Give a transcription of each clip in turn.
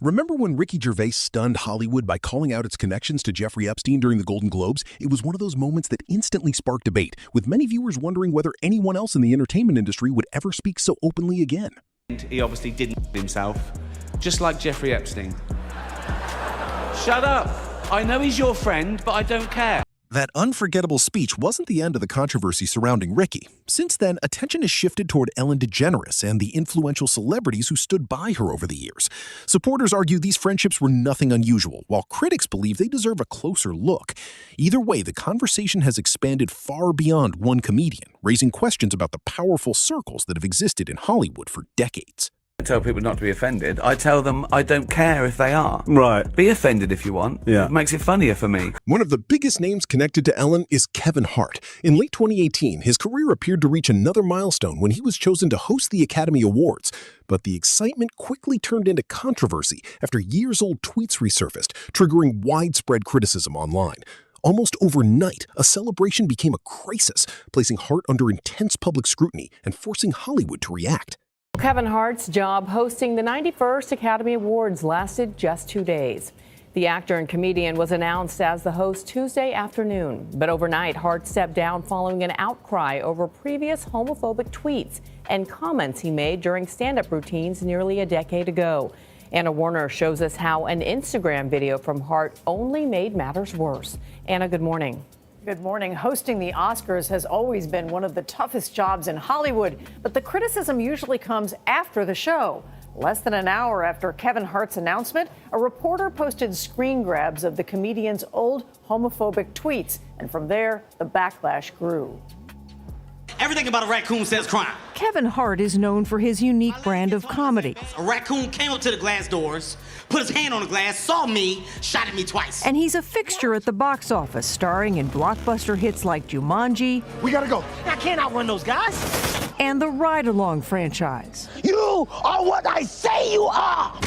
Remember when Ricky Gervais stunned Hollywood by calling out its connections to Jeffrey Epstein during the Golden Globes? It was one of those moments that instantly sparked debate, with many viewers wondering whether anyone else in the entertainment industry would ever speak so openly again. He obviously didn't himself, just like Jeffrey Epstein. Shut up! I know he's your friend, but I don't care. That unforgettable speech wasn't the end of the controversy surrounding Ricky. Since then, attention has shifted toward Ellen DeGeneres and the influential celebrities who stood by her over the years. Supporters argue these friendships were nothing unusual, while critics believe they deserve a closer look. Either way, the conversation has expanded far beyond one comedian, raising questions about the powerful circles that have existed in Hollywood for decades. I tell people not to be offended. I tell them I don't care if they are. Right. Be offended if you want. Yeah. It makes it funnier for me. One of the biggest names connected to Ellen is Kevin Hart. In late 2018, his career appeared to reach another milestone when he was chosen to host the Academy Awards. But the excitement quickly turned into controversy after years-old tweets resurfaced, triggering widespread criticism online. Almost overnight, a celebration became a crisis, placing Hart under intense public scrutiny and forcing Hollywood to react. Kevin Hart's job hosting the 91st Academy Awards lasted just 2 days. The actor and comedian was announced as the host Tuesday afternoon. But overnight, Hart stepped down following an outcry over previous homophobic tweets and comments he made during stand-up routines nearly a decade ago. Anna Warner shows us how an Instagram video from Hart only made matters worse. Anna, good morning. Good morning. Hosting the Oscars has always been one of the toughest jobs in Hollywood, but the criticism usually comes after the show. Less than an hour after Kevin Hart's announcement, a reporter posted screen grabs of the comedian's old homophobic tweets, and from there, the backlash grew. Everything about a raccoon says crime. Kevin Hart is known for his unique brand of comedy. A raccoon came up to the glass doors, put his hand on the glass, saw me, shot at me twice. And he's a fixture at the box office, starring in blockbuster hits like Jumanji. We gotta go. I can't outrun those guys. And the Ride Along franchise. You are what I say you are!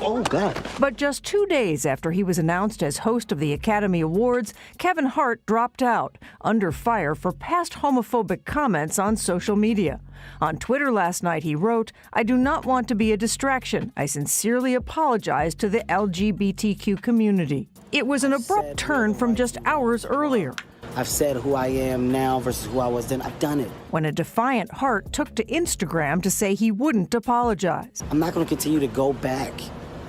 Oh, God. But just 2 days after he was announced as host of the Academy Awards, Kevin Hart dropped out, under fire for past homophobic comments on social media. On Twitter last night, he wrote, "I do not want to be a distraction. I sincerely apologize to the LGBTQ community." It was an abrupt turn from just hours earlier. I've said who I am now versus who I was then. I've done it. When a defiant Hart took to Instagram to say he wouldn't apologize. I'm not going to continue to go back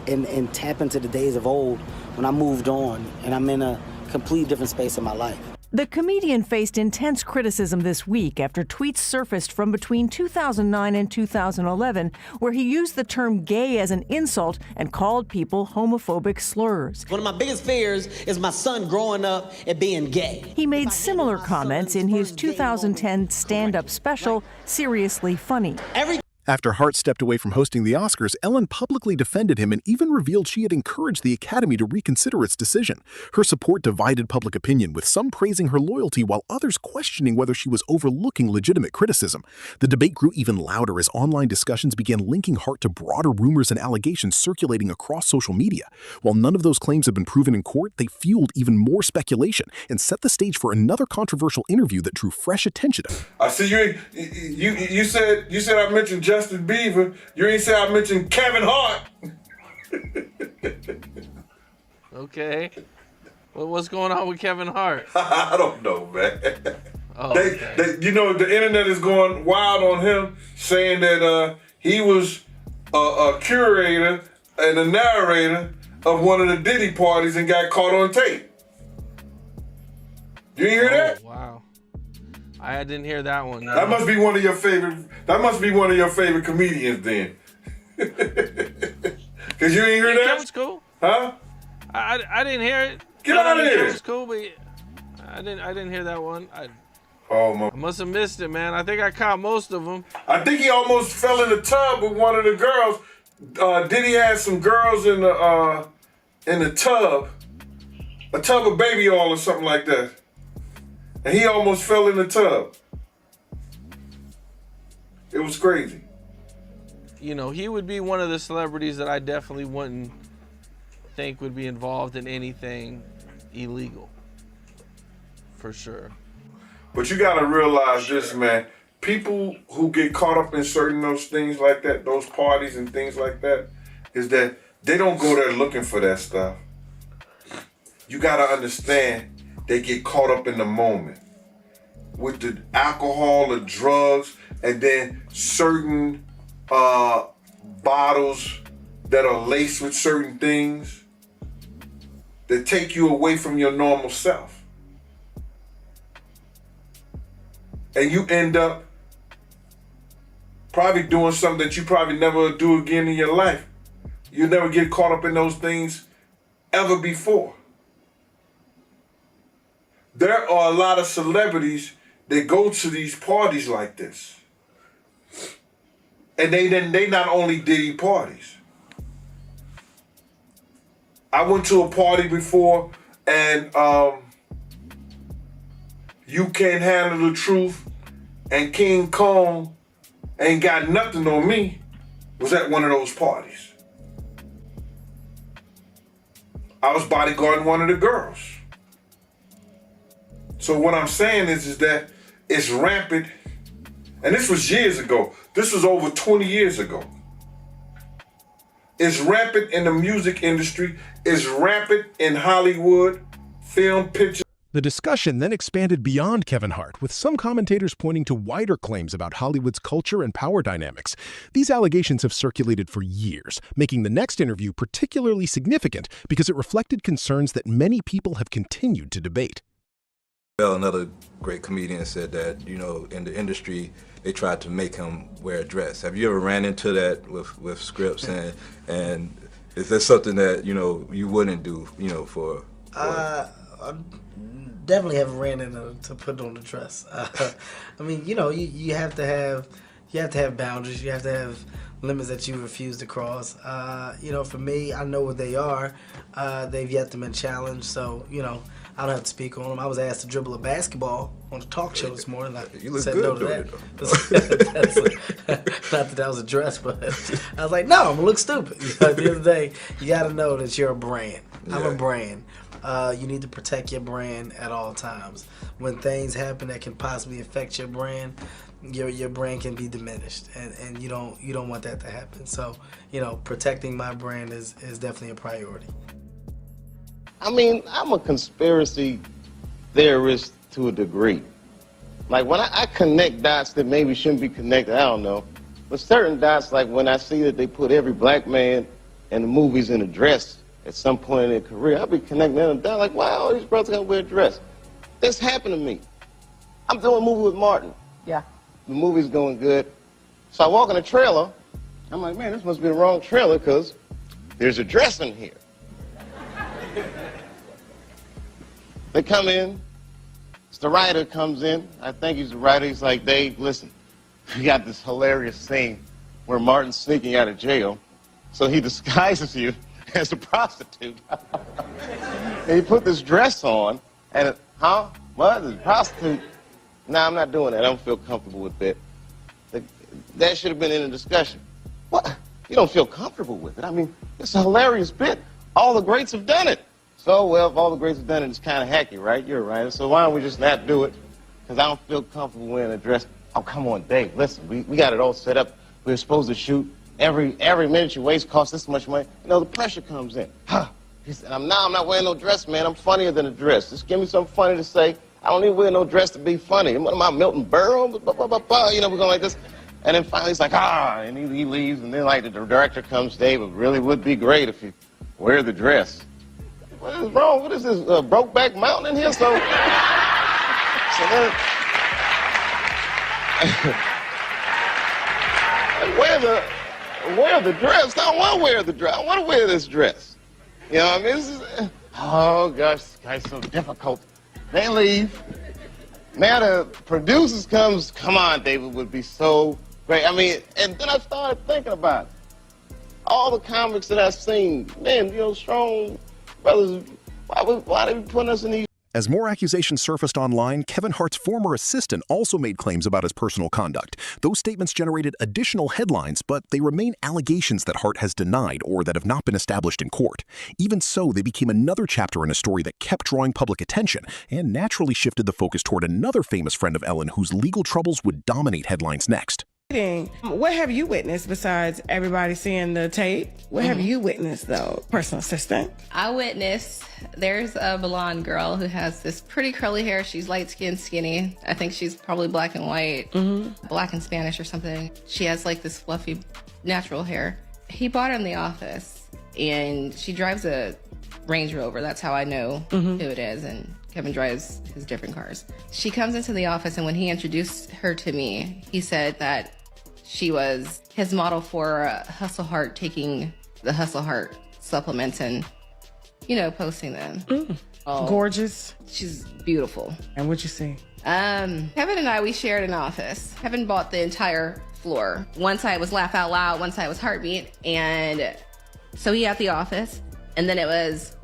and tap into the days of old when I moved on and I'm in a completely different space in my life. The comedian faced intense criticism this week after tweets surfaced from between 2009 and 2011 where he used the term gay as an insult and called people homophobic slurs. One of my biggest fears is my son growing up and being gay. He made similar comments in his 2010 stand-up special, Seriously Funny. After Hart stepped away from hosting the Oscars, Ellen publicly defended him and even revealed she had encouraged the Academy to reconsider its decision. Her support divided public opinion, with some praising her loyalty while others questioning whether she was overlooking legitimate criticism. The debate grew even louder as online discussions began linking Hart to broader rumors and allegations circulating across social media. While none of those claims have been proven in court, they fueled even more speculation and set the stage for another controversial interview that drew fresh attention. I see you said I mentioned Justin Bieber. You ain't say I mentioned Kevin Hart. Okay. Well, what's going on with Kevin Hart? I don't know, man. Oh, the internet is going wild on him, saying that he was a curator and a narrator of one of the Diddy parties and got caught on tape. You didn't hear that? Wow. I didn't hear that one. No. That must be one of your favorite. That must be one of your favorite comedians, then. Cause you ain't hear that. That was cool. Huh? I didn't hear it. Get out of here. That was cool, but I didn't hear that one. I must have missed it, man. I think I caught most of them. I think he almost fell in the tub with one of the girls. Diddy had some girls in the tub, a tub of baby oil or something like that. And he almost fell in the tub. It was crazy. You know, he would be one of the celebrities that I definitely wouldn't think would be involved in anything illegal. For sure. But you gotta realize this, man. People who get caught up in certain those things like that, those parties and things like that, is that They don't go there looking for that stuff. You gotta understand, they get caught up in the moment with the alcohol, the drugs, and then certain bottles that are laced with certain things that take you away from your normal self. And you end up probably doing something that you probably never do again in your life. You never get caught up in those things ever before. There are a lot of celebrities that go to these parties like this. And they not only Diddy parties. I went to a party before and You Can't Handle the Truth and King Kong Ain't Got Nothing on Me was at one of those parties. I was bodyguarding one of the girls. So what I'm saying is that it's rampant, and this was years ago. This was over 20 years ago. It's rampant in the music industry. It's rampant in Hollywood, film, pictures. The discussion then expanded beyond Kevin Hart, with some commentators pointing to wider claims about Hollywood's culture and power dynamics. These allegations have circulated for years, making the next interview particularly significant because it reflected concerns that many people have continued to debate. Well, another great comedian said that, in the industry, they tried to make him wear a dress. Have you ever ran into that with scripts? And is that something that, you wouldn't do, for I definitely haven't ran into to put on the dress. I mean, you have to have boundaries. You have to have limits that you refuse to cross. For me, I know what they are. They've yet to been challenged, so I don't have to speak on them. I was asked to dribble a basketball on a talk show this morning. You look good doing it, Not that was a dress, but I was like, no, I'm gonna look stupid. At the end of the day, you got to know that you're a brand. I'm a brand. You need to protect your brand at all times. When things happen that can possibly affect your brand, your brand can be diminished, and you don't want that to happen. So, protecting my brand is definitely a priority. I mean, I'm a conspiracy theorist to a degree. Like when I connect dots that maybe shouldn't be connected, I don't know. But certain dots, like when I see that they put every black man in the movies in a dress at some point in their career, I'll be connecting them down like, wow, all these brothers gotta wear a dress. This happened to me. I'm doing a movie with Martin. Yeah. The movie's going good. So I walk in the trailer. I'm like, man, this must be the wrong trailer because there's a dress in here. They come in. The writer comes in. I think he's the writer. He's like, Dave, listen, we got this hilarious scene where Martin's sneaking out of jail. So he disguises you as a prostitute. And he put this dress on. And, what? This prostitute? Nah, I'm not doing that. I don't feel comfortable with that. That should have been in the discussion. What? You don't feel comfortable with it? I mean, it's a hilarious bit. All the greats have done it. So, well, if all the greats have done it, it's kind of hacky, right? You're a writer. So why don't we just not do it? Because I don't feel comfortable wearing a dress. Oh, come on, Dave, listen, we got it all set up. We're supposed to shoot. Every minute you waste costs this much money. The pressure comes in. He said, I'm not wearing no dress, man. I'm funnier than a dress. Just give me something funny to say. I don't even wear no dress to be funny. What am I, Milton Berle? We're going like this. And then finally he's like, and he leaves. And then, like, the director comes, Dave, it really would be great if you wear the dress. What is wrong? What is this, Brokeback Mountain in here? So then, wear the dress. I don't want to wear the dress. I want to wear this dress. You know what I mean? This is, oh, gosh, this guy's so difficult. They leave. Now the producers comes, come on, David, would be so great. I mean, and then I started thinking about it. All the comics that I've seen, man, strong brothers, why they be putting us in these? As more accusations surfaced online, Kevin Hart's former assistant also made claims about his personal conduct. Those statements generated additional headlines, but they remain allegations that Hart has denied or that have not been established in court. Even so, they became another chapter in a story that kept drawing public attention and naturally shifted the focus toward another famous friend of Ellen whose legal troubles would dominate headlines next. What have you witnessed besides everybody seeing the tape? What have you witnessed, though, personal assistant? I witnessed there's a blonde girl who has this pretty curly hair. She's light-skinned, skinny. I think she's probably black and white, black and Spanish or something. She has like this fluffy, natural hair. He bought her in the office, and she drives a Range Rover. That's how I know who it is, and Kevin drives his different cars. She comes into the office, and when he introduced her to me, he said that she was his model for Hustle Heart, taking the Hustle Heart supplements and, you know, posting them. Oh, gorgeous. She's beautiful. And what'd you see? Kevin and I, we shared an office. Kevin bought the entire floor. One side was Laugh Out Loud, one side was Heartbeat. And so he had the office, and then it was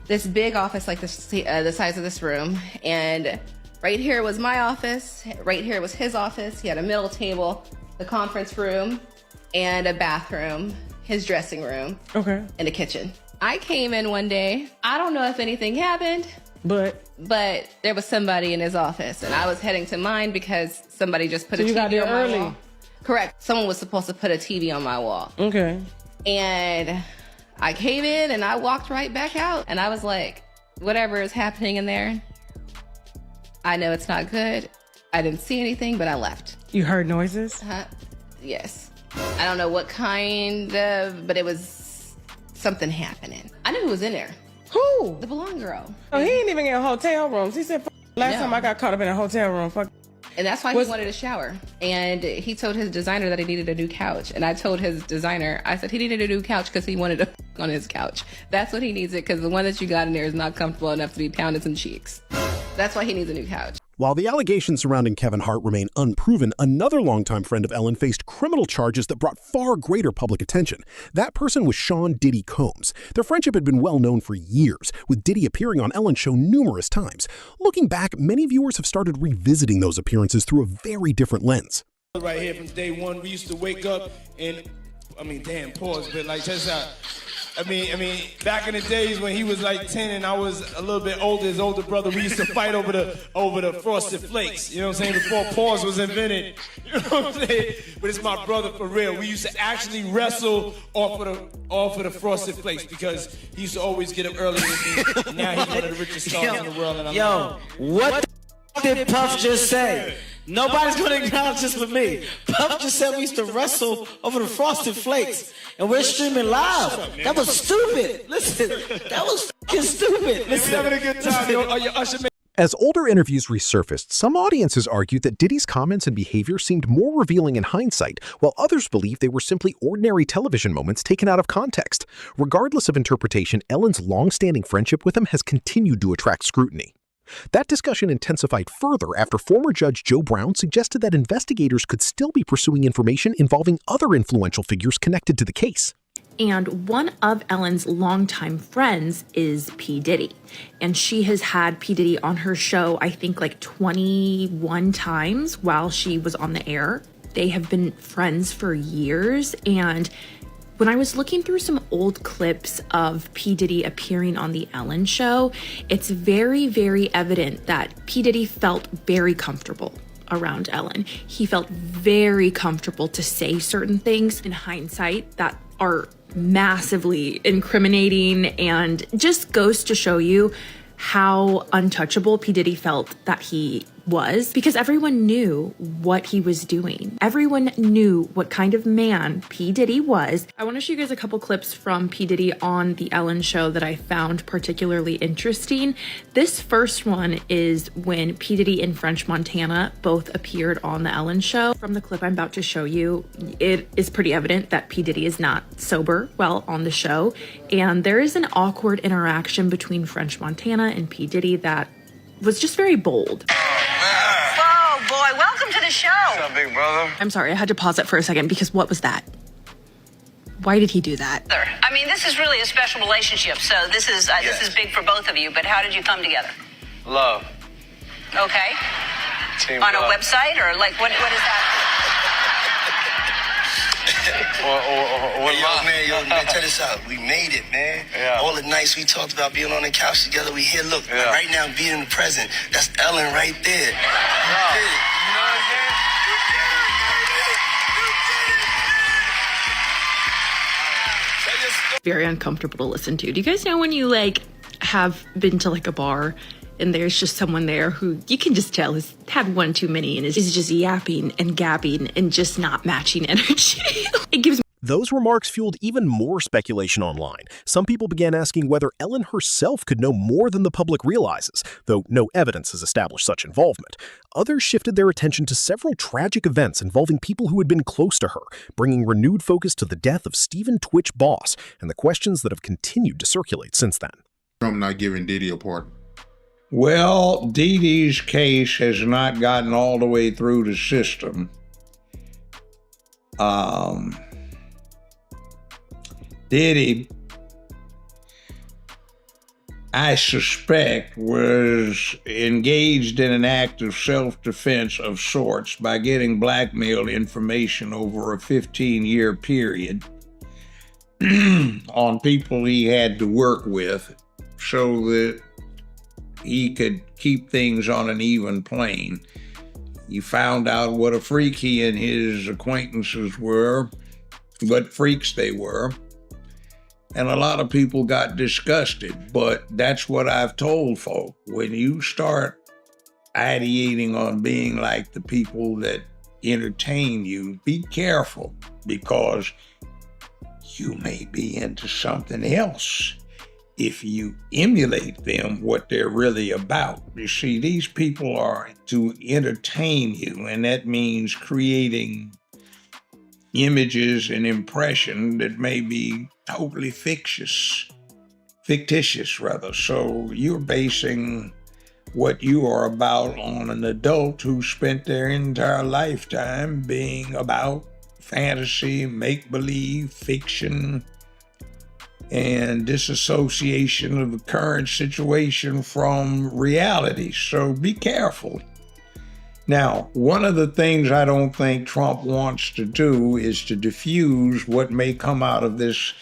this big office like the size of this room. And right here was my office. Right here was his office. He had a middle table, the conference room, and a bathroom, his dressing room, and a kitchen. I came in one day. I don't know if anything happened, but there was somebody in his office, and I was heading to mine because somebody just put a TV on my wall. Correct. Someone was supposed to put a TV on my wall. And I came in and I walked right back out, and I was like, whatever is happening in there, I know it's not good. I didn't see anything, but I left. You heard noises? Yes. I don't know what kind of, but it was something happening. I knew who was in there. Who? The blonde girl. Oh, he ain't even in hotel rooms. He said, last time I got caught up in a hotel room, fuck. And that's why he wanted a shower. And he told his designer that he needed a new couch. And I told his designer, I said he needed a new couch because he wanted to on his couch. That's what he needs it, because the one that you got in there is not comfortable enough to be pounding some cheeks. That's why he needs a new couch. While the allegations surrounding Kevin Hart remain unproven, another longtime friend of Ellen faced criminal charges that brought far greater public attention. That person was Sean Diddy Combs. Their friendship had been well known for years, with Diddy appearing on Ellen's show numerous times. Looking back, many viewers have started revisiting those appearances through a very different lens. Right here from day one, we used to wake up and, pause, but like, check this out. Back in the days when he was like 10 and I was a little bit older, his older brother, we used to fight over the Frosted Flakes. You know what I'm saying? Before pause was invented. You know what I'm saying? But it's my brother for real. We used to actually wrestle off of the Frosted Flakes because he used to always get up early with me. Now he's one of the richest stars in the world. And What the did Puff just say? Nobody's going to acknowledge this with me. Puff just said we used to wrestle over the Frosted Flakes, and we're streaming live. That was stupid. Listen, that was fucking stupid. Listen, having a good time. As older interviews resurfaced, some audiences argued that Diddy's comments and behavior seemed more revealing in hindsight, while others believed they were simply ordinary television moments taken out of context. Regardless of interpretation, Ellen's long-standing friendship with him has continued to attract scrutiny. That discussion intensified further after former Judge Joe Brown suggested that investigators could still be pursuing information involving other influential figures connected to the case. And one of Ellen's longtime friends is P. Diddy. And she has had P. Diddy on her show, I think like 21 times while she was on the air. They have been friends for years, and when I was looking through some old clips of P. Diddy appearing on the Ellen show, it's very, very evident that P. Diddy felt very comfortable around Ellen. He felt very comfortable to say certain things in hindsight that are massively incriminating, and just goes to show you how untouchable P. Diddy felt that he was, because everyone knew what he was doing. Everyone knew what kind of man P. Diddy was. I want to show you guys a couple clips from P. Diddy on the Ellen show that I found particularly interesting. This first one is when P. Diddy and French Montana both appeared on the Ellen show. From the clip I'm about to show you, it is pretty evident that P. Diddy is not sober while on the show, and there is an awkward interaction between French Montana and P. Diddy that was just very bold. Whoa, boy, welcome to the show. What's up, big brother? I'm sorry, I had to pause it for a second because what was that? Why did he do that? I mean, this is really a special relationship, so this is big for both of you, but how did you come together? Love. Okay. Team on love. A website, or like, what is that? Man, check this out. We made it, man. Yeah. All the nights we talked about being on the couch together, we here. Look, right now, being in the present. That's Ellen right there. You know what I'm saying? very uncomfortable to listen to. Do you guys know when you like have been to like a bar and there's just someone there who you can just tell has had one too many and is just yapping and gabbing and just not matching energy? It gives me. Those remarks fueled even more speculation online. Some people began asking whether Ellen herself could know more than the public realizes, though no evidence has established such involvement. Others shifted their attention to several tragic events involving people who had been close to her, bringing renewed focus to the death of Stephen Twitch Boss and the questions that have continued to circulate since then. I'm not giving Diddy a pardon. Well, Dee Dee's case has not gotten all the way through the system. Diddy, I suspect, was engaged in an act of self-defense of sorts by getting blackmail information over a 15-year period on people he had to work with so that he could keep things on an even plane. He found out what a freak he and his acquaintances were, what freaks they were. And a lot of people got disgusted, but that's what I've told folk. When you start ideating on being like the people that entertain you, be careful, because you may be into something else if you emulate them, what they're really about. You see, these people are to entertain you, and that means creating images and impression that may be totally fictitious. So you're basing what you are about on an adult who spent their entire lifetime being about fantasy, make-believe, fiction, and disassociation of the current situation from reality. So be careful. Now, one of the things I don't think Trump wants to do is to diffuse what may come out of this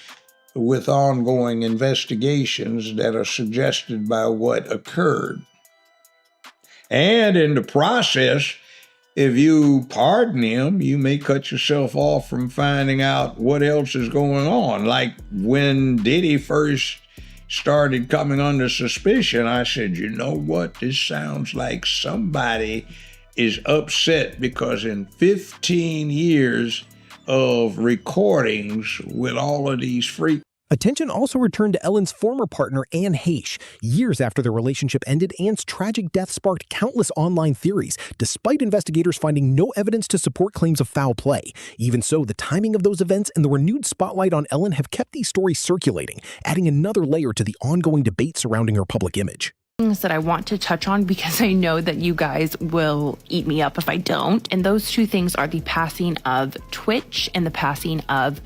with ongoing investigations that are suggested by what occurred. And in the process, if you pardon him, you may cut yourself off from finding out what else is going on. Like when Diddy first started coming under suspicion, I said, you know what? This sounds like somebody is upset because in 15 years of recordings with all of these freaks. Attention also returned to Ellen's former partner, Anne Heche. Years after their relationship ended, Anne's tragic death sparked countless online theories, despite investigators finding no evidence to support claims of foul play. Even so, the timing of those events and the renewed spotlight on Ellen have kept these stories circulating, adding another layer to the ongoing debate surrounding her public image. Things that I want to touch on because I know that you guys will eat me up if I don't. And those two things are the passing of Twitch and the passing of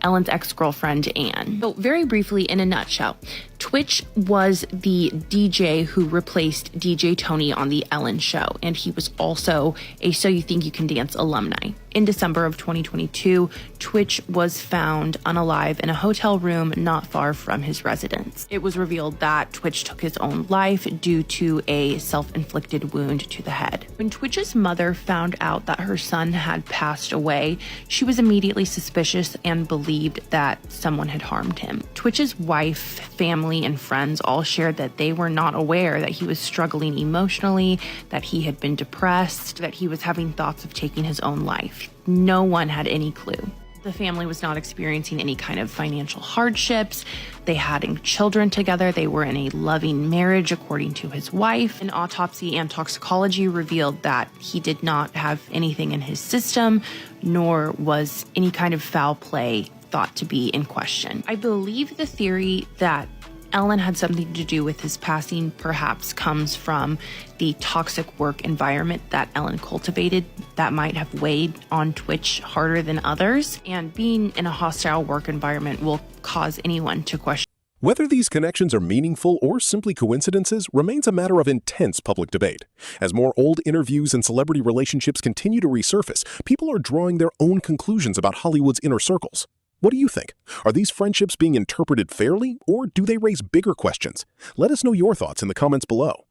Ellen's ex-girlfriend, Anne. So very briefly, in a nutshell, Twitch was the DJ who replaced DJ Tony on The Ellen Show, and he was also a So You Think You Can Dance alumni. In December of 2022, Twitch was found unalive in a hotel room not far from his residence. It was revealed that Twitch took his own life due to a self-inflicted wound to the head. When Twitch's mother found out that her son had passed away, she was immediately suspicious and believed that someone had harmed him. Twitch's wife, family, and friends all shared that they were not aware that he was struggling emotionally, that he had been depressed, that he was having thoughts of taking his own life. No one had any clue. The family was not experiencing any kind of financial hardships. They had children together. They were in a loving marriage, according to his wife. An autopsy and toxicology revealed that he did not have anything in his system, nor was any kind of foul play thought to be in question. I believe the theory that Ellen had something to do with his passing perhaps comes from the toxic work environment that Ellen cultivated that might have weighed on Twitch harder than others. And being in a hostile work environment will cause anyone to question. Whether these connections are meaningful or simply coincidences remains a matter of intense public debate. As more old interviews and celebrity relationships continue to resurface, people are drawing their own conclusions about Hollywood's inner circles. What do you think? Are these friendships being interpreted fairly, or do they raise bigger questions? Let us know your thoughts in the comments below.